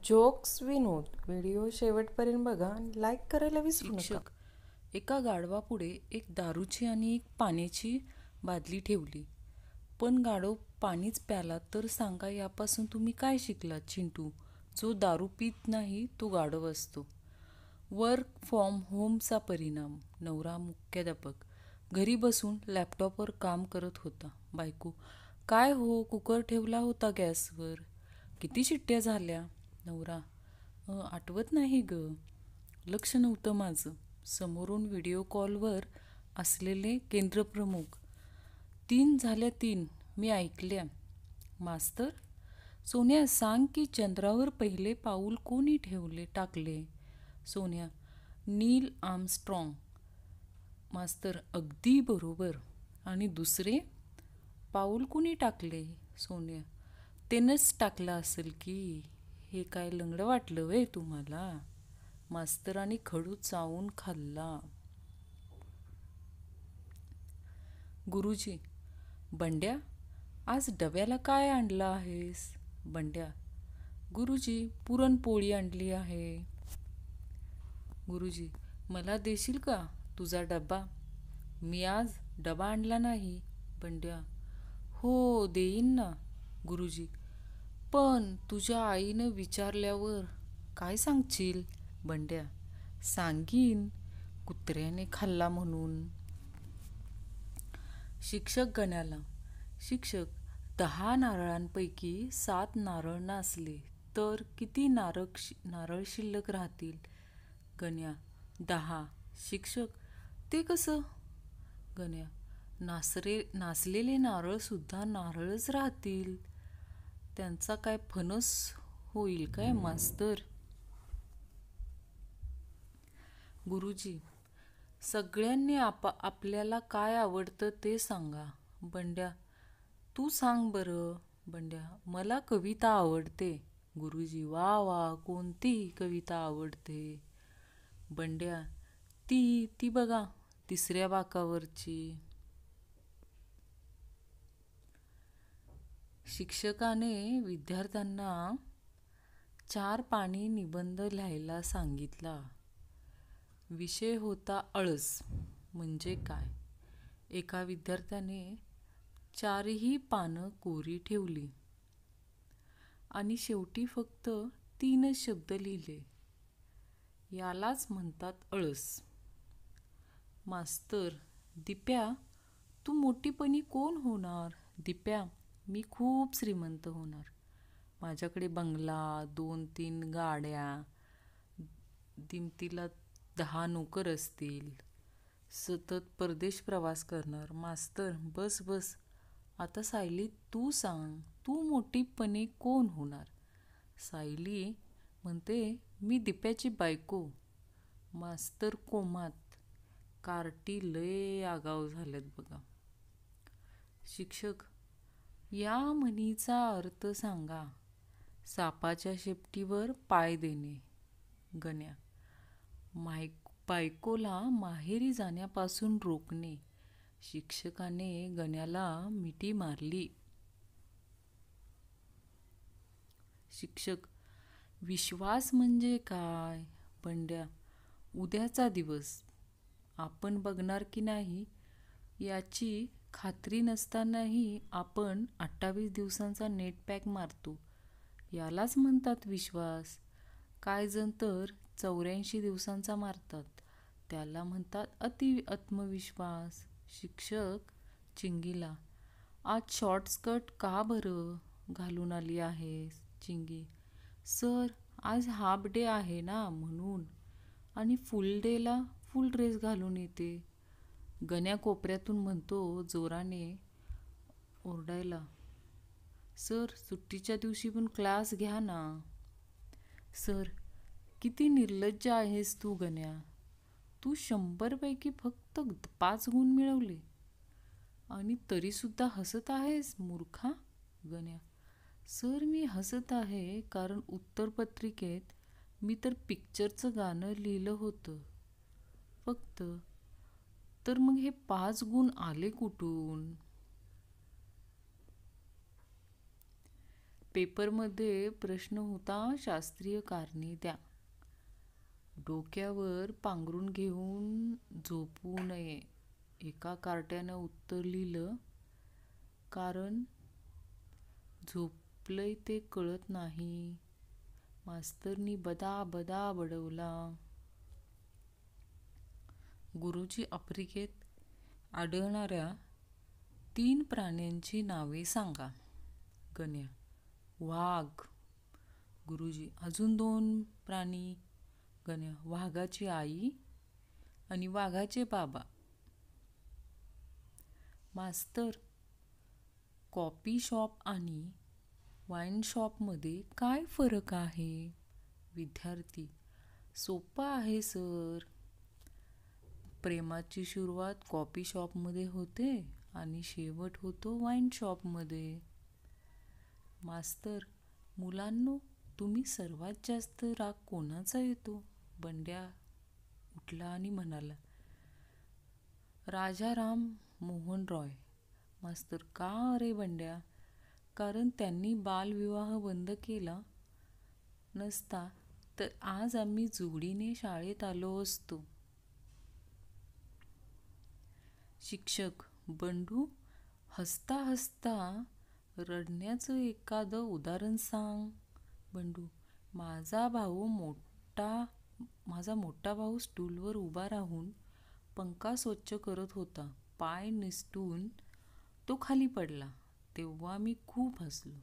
Jokes विनोद. Video शेवटपर्यंत बघा. Like करायला विसरू नका. शिक्षक. एका गाढवापुढे एक दारूची आणि एक पाण्याची बादली ठेवली. पण गाढव पाणीच प्याला तर सांगा, यापासून तुम्ही काय शिकलात चिंटू? जो दारू पित नाही तो गाढव असतो. वर्क फ्रॉम होमचा परिणाम. नवरा मुख्याध्यापक घरी बसून लॅपटॉपवर काम करत होता. बायको: काय हो, कुकर ठेवला होता गॅसवर, किती शिट्ट्या झाल्या? नवरा: आठवत नाही ग, लक्ष नव्हतं माझं. समोरून व्हिडिओ कॉलवर असलेले केंद्रप्रमुख: 3 झाल्या 3, मी ऐकल्या. मास्तर: सोन्या सांग की चंद्रावर पहिले पाऊल कोणी टाकले? सोन्या: नील आर्मस्ट्रॉंग. मास्तर: अगदी बरोबर. आणि दुसरे पाऊल कोणी टाकले? सोन्या: त्यानंच टाकला असेल की. हे काय लंगडं वाटलं वे तुम्हाला? मास्तरांनी खडू चावून खाल्ला. गुरुजी: बंड्या, आज डब्याला काय आणलं आहेस? बंड्या: गुरुजी, पुरणपोळी आणली आहे. गुरुजी: मला देशील का तुझा डबा? मी आज डबा आणला नाही. बंड्या: हो, देईन ना. गुरुजी: पण तुझ्या आईनं विचारल्यावर काय सांगशील? बंड्या: सांगीन, कुत्र्याने खाल्ला म्हणून. शिक्षक गण्याला: शिक्षक, 10 नारळांपैकी 7 नारळ नासले तर किती नारळ शिल्लक राहतील? गण्या: 10. शिक्षक: ते कसं? गण्या: नासलेले नारळ सुद्धा नारळच राहतील. त्यांचा काय फणस होईल काय मास्तर? गुरुजी: सगळ्यांनी आपल्याला काय आवडतं ते सांगा. बंड्या: तू सांग बरं. बंड्या: मला कविता आवडते. गुरुजी: वा वा, कोणती कविता आवडते? बंड्या: ती बघा, 3ऱ्या बाकावरची. शिक्षकाने विद्यार्थ्यांना 4 पानी निबंध लिहायला सांगितला. विषय होता आळस म्हणजे काय. एका विद्यार्थ्याने 4ही पानं कोरी ठेवली आणि शेवटी फक्त 3च शब्द लिहिले. यालाच म्हणतात आळस. मास्तर: दिप्या, तू मोठीपणी कोण होणार? दिप्या: मी खूप श्रीमंत होणार. माझ्याकडे बंगला, 2-3 गाड्या, दिमतीला 10 नोकर असतील. सतत परदेश प्रवास करणार. मास्तर: बस बस, आता सायली तू सांग, तू मोठीपणी कोण होणार? सायली म्हणते, मी दिप्याची बायको. मास्तर कोमात: कार्टी लय आगाव झाल्यात बघा. शिक्षक: या म्हणीचा अर्थ सांगा. सापाच्या शेपटीवर पाय देणे. गण्या: बायकोला माहेरी जाण्यापासून रोखणे. शिक्षकाने गण्याला मिठी मारली. शिक्षक: विश्वास म्हणजे काय? बंड्या: उद्याचा दिवस आपण बघणार की नाही याची खात्री नसतानाही आपण 28 दिवसांचा नेट पॅक मारतो. यालाच म्हणतात विश्वास. काय जण तर 84 दिवसांचा मारतात. त्याला म्हणतात आत्मविश्वास. शिक्षक चिंगीला: आज शॉर्ट स्कर्ट का बरं घालून आली आहेस? चिंगी: सर, आज हाफ डे आहे ना म्हणून. आणि फुल डेला फुल ड्रेस घालून येते. गण्या कोपऱ्यातून म्हणतो जोराने ओरडायला: सर, सुट्टीच्या दिवशी पण क्लास घ्या ना. सर: किती निर्लज्ज आहेस तू गण्या. तू 100 पैकी फक्त 5 गुण मिळवले आणि तरीसुद्धा हसत आहेस मूर्खा. गण्या: सर, मी हसत आहे कारण उत्तरपत्रिकेत मी तर पिक्चरचं गाणं लिहिलं होतं फक्त. तर मग हे 5 गुण आले कुठून? पेपरमध्ये प्रश्न होता, शास्त्रीय कारणे द्या. डोक्यावर पांघरून घेऊन झोपू नये. एका कार्ट्यानं उत्तर लिहिलं, कारण झोपलंय ते कळत नाही. मास्तरनी बदा बदा बडवला. गुरुजी, आफ्रिकेत आढळणाऱ्या 3 प्राण्यांची नावे सांगा. गण्या, वाघ. गुरुजी, अजून 2 प्राणी. गण्या, वाघाची आई आणि वाघाचे बाबा. मास्तर, कॉफी शॉप आणि वाईन शॉपमध्ये काय फरक आहे? विद्यार्थी, सोपा आहे सर. प्रेमाची सुरुवात कॉफी शॉपमध्ये होते आणि शेवट होतो वाईन शॉपमध्ये. मास्तर, मुलांनो, तुम्ही सर्वात जास्त राग कोणाचा येतो? बंड्या उठला आणि म्हणाला, राजा राम मोहन रॉय. मास्तर, का रे बंड्या? कारण त्यांनी बालविवाह बंद केला नसता तर आज आम्ही जोडीने शाळेत आलो असतो. शिक्षक, बंडू, हसता हसता रडण्याचं एखादं उदाहरण सांग. बंडू, माझा मोठा भाऊ स्टूलवर उभा राहून पंखा स्वच्छ करत होता. पाय निसटून तो खाली पडला. तेव्हा मी खूप हसलो.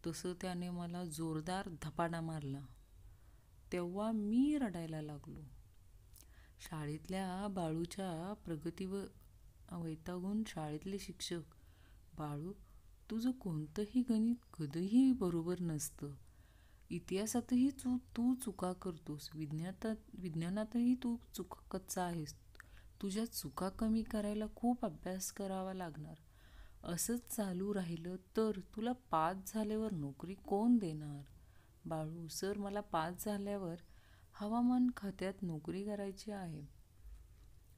तसं त्याने मला जोरदार धपाडा मारला. तेव्हा मी रडायला लागलो. शाळेतल्या बाळूच्या प्रगतीवर वैतागून शाळेतले शिक्षक, बाळू, तुझं कोणतंही गणित कधीही बरोबर नसतं. इतिहासातही तू चुका करतोस. विज्ञानातही तू कच्चा आहेस. तुझ्या चुका कमी करायला खूप अभ्यास करावा लागणार. असंच चालू राहिलं तर तुला पास झाल्यावर नोकरी कोण देणार? बाळू, सर, मला पास झाल्यावर हवामान खात्यात नोकरी करायची आहे.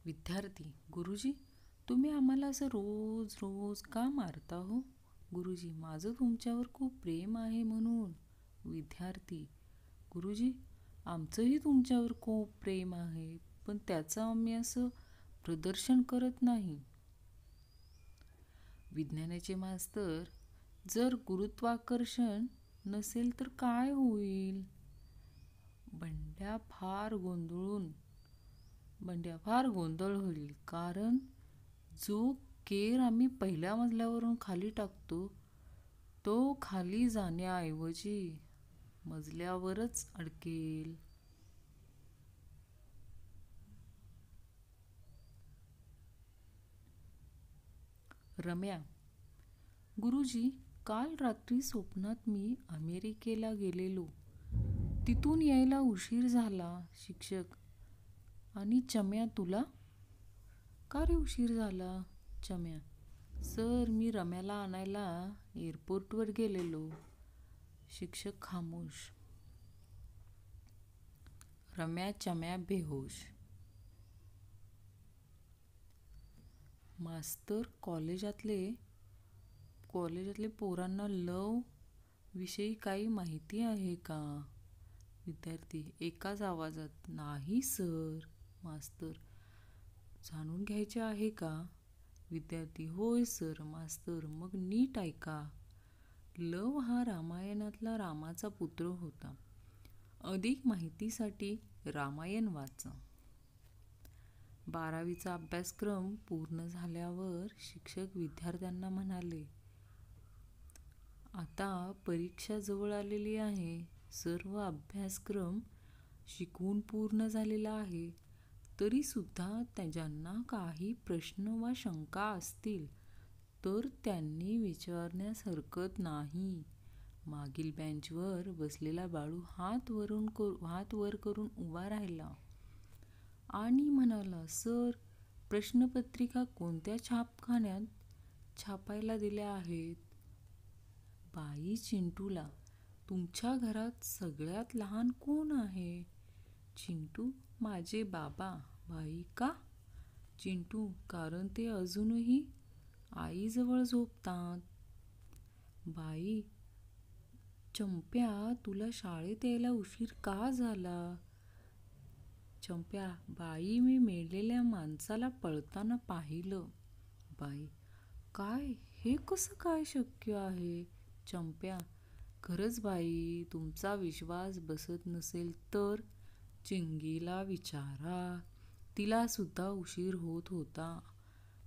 विद्यार्थी, गुरुजी, तुम्ही आम्हाला असं रोज रोज का मारता हो? गुरुजी, माझं तुमच्यावर खूप प्रेम आहे म्हणून. विद्यार्थी, गुरुजी, आमचंही तुमच्यावर खूप प्रेम आहे, पण त्याचं आम्ही असं प्रदर्शन करत नाही. विज्ञानाचे मास्तर, जर गुरुत्वाकर्षण नसेल तर काय होईल? बंड्या फार गोंधळ होईल, कारण जो केर आम्ही पहिल्या मजल्यावरून खाली टाकतो तो खाली जाण्याऐवजी मजल्यावरच अडकेल. रम्या, गुरुजी, काल रात्री स्वप्नात मी अमेरिकेला गेलेलो. तिथून यायला उशीर झाला. शिक्षक, आणि चम्या, तुला का रे उशीर झाला? चम्या, सर, मी रम्याला आणायला एअरपोर्टवर गेलेलो. शिक्षक खामोश. रम्या, चम्या बेहोश. मास्तर, कॉलेजातले पोरांना लव विषयी काही माहिती आहे का? विद्यार्थी एकाच आवाजात, नाही सर. मास्तर, जाणून घ्यायचे आहे का? विद्यार्थी, होय सर. मास्तर, मग नीट ऐका. लव हा रामायणातला रामाचा पुत्र होता. अधिक माहितीसाठी रामायण वाचा. 12वीचा अभ्यासक्रम पूर्ण झाल्यावर शिक्षक विद्यार्थ्यांना म्हणाले, आता परीक्षा जवळ आलेली आहे. सर्व अभ्यासक्रम शिकवून पूर्ण झालेला आहे. तरी सुद्धा ज्यांना काही प्रश्न वा शंका असतील तर त्यांनी विचारण्यास हरकत नाही. मागील बेंचवर बसलेला बाळू हात वर करून उभा राहिला आणि म्हणाला, सर, प्रश्नपत्रिका कोणत्या छापखान्यात छापायला दिल्या आहेत? बाई चिंटूला, तुमच्या घरात सगळ्यात लहान कोण आहे? चिंटू, माझे बाबा. बाई, का? चिंटू, कारण ते अजूनही आईजवळ झोपतात. बाई, चंप्या, तुला शाळेत यायला उशीर का झाला? चंप्या, बाई, मी मेलेल्या माणसाला पळताना पाहिलं. बाई, काय? हे कसं काय शक्य आहे? चंप्या, खरंच बाई, तुमचा विश्वास बसत नसेल तर चिंगीला विचारा. तिला सुद्धा उशीर होत होता.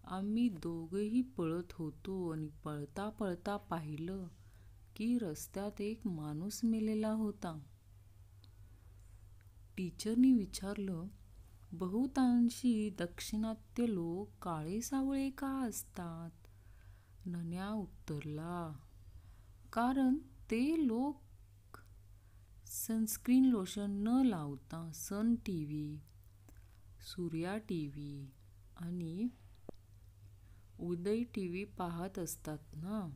आम्ही दोघंही पळत होतो आणि पळता पळता पाहिलं की रस्त्यात एक माणूस मेलेला होता. टीचरनी विचारलं, बहुतांशी दाक्षिणात्य लोक काळे सावळे का असतात? नन्या उत्तरला, कारण ते लोक सनस्क्रीन लोशन न लावता सन टीव्ही, सूर्या टीव्ही आणि उदय टीव्ही पाहत असतात ना.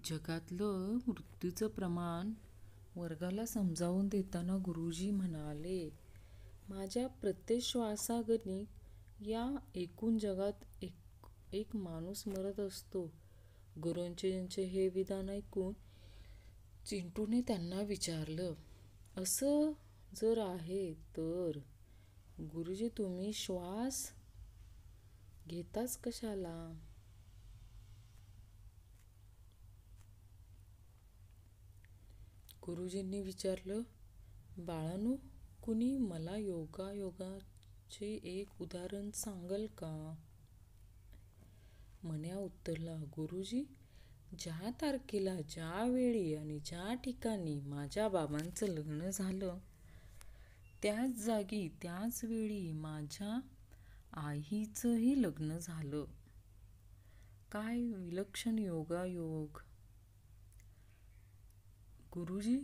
जगातलं मृत्यूचं प्रमाण वर्गाला समजावून देताना गुरुजी म्हणाले, माझ्या प्रत्येक श्वासागणिक या एकूण जगात एक माणूस मरत असतो. गुरुजींचे हे विधान ऐकून चिंटूने त्यांना विचारलं, असं जर आहे तर गुरुजी तुम्ही श्वास घेताच कशाला? गुरुजींनी विचारलं, बाळांनो, कुणी मला योगाचे एक उदाहरण सांगाल का? मन्या उत्तरला, गुरुजी, ज्या तारखेला, ज्या वेळी आणि ज्या ठिकाणी माझ्या बाबांचं लग्न झालं, त्याच जागी त्याच वेळी माझ्या आईचंही लग्न झालं. काय विलक्षण योगायोग. गुरुजी,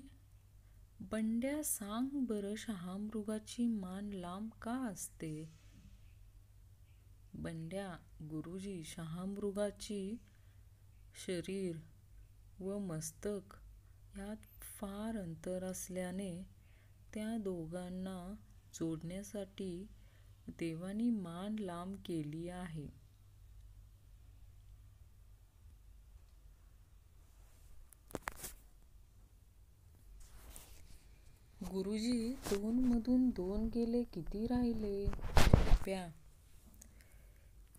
बंड्या, सांग बरं, शहामृगाची मान लांब का असते? बंड्या, गुरुजी, शहामृगाची शरीर व मस्तक यात फार अंतर असल्याने त्या दोघांना जोडण्यासाठी देवानी मान लांब केली आहे. गुरुजी, 2 मधून 2 गेले, किती राहिले? चंप्या,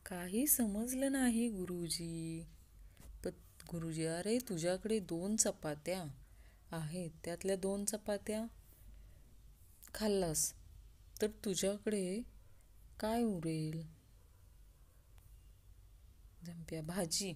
काही समजलं नाही गुरुजी. गुरुजी, अरे तुझ्याकडे 2 चपात्या आहेत, त्यातल्या 2 चपात्या खाल्लास तर तुझ्याकडे काय उरेल? चंप्या, भाजी.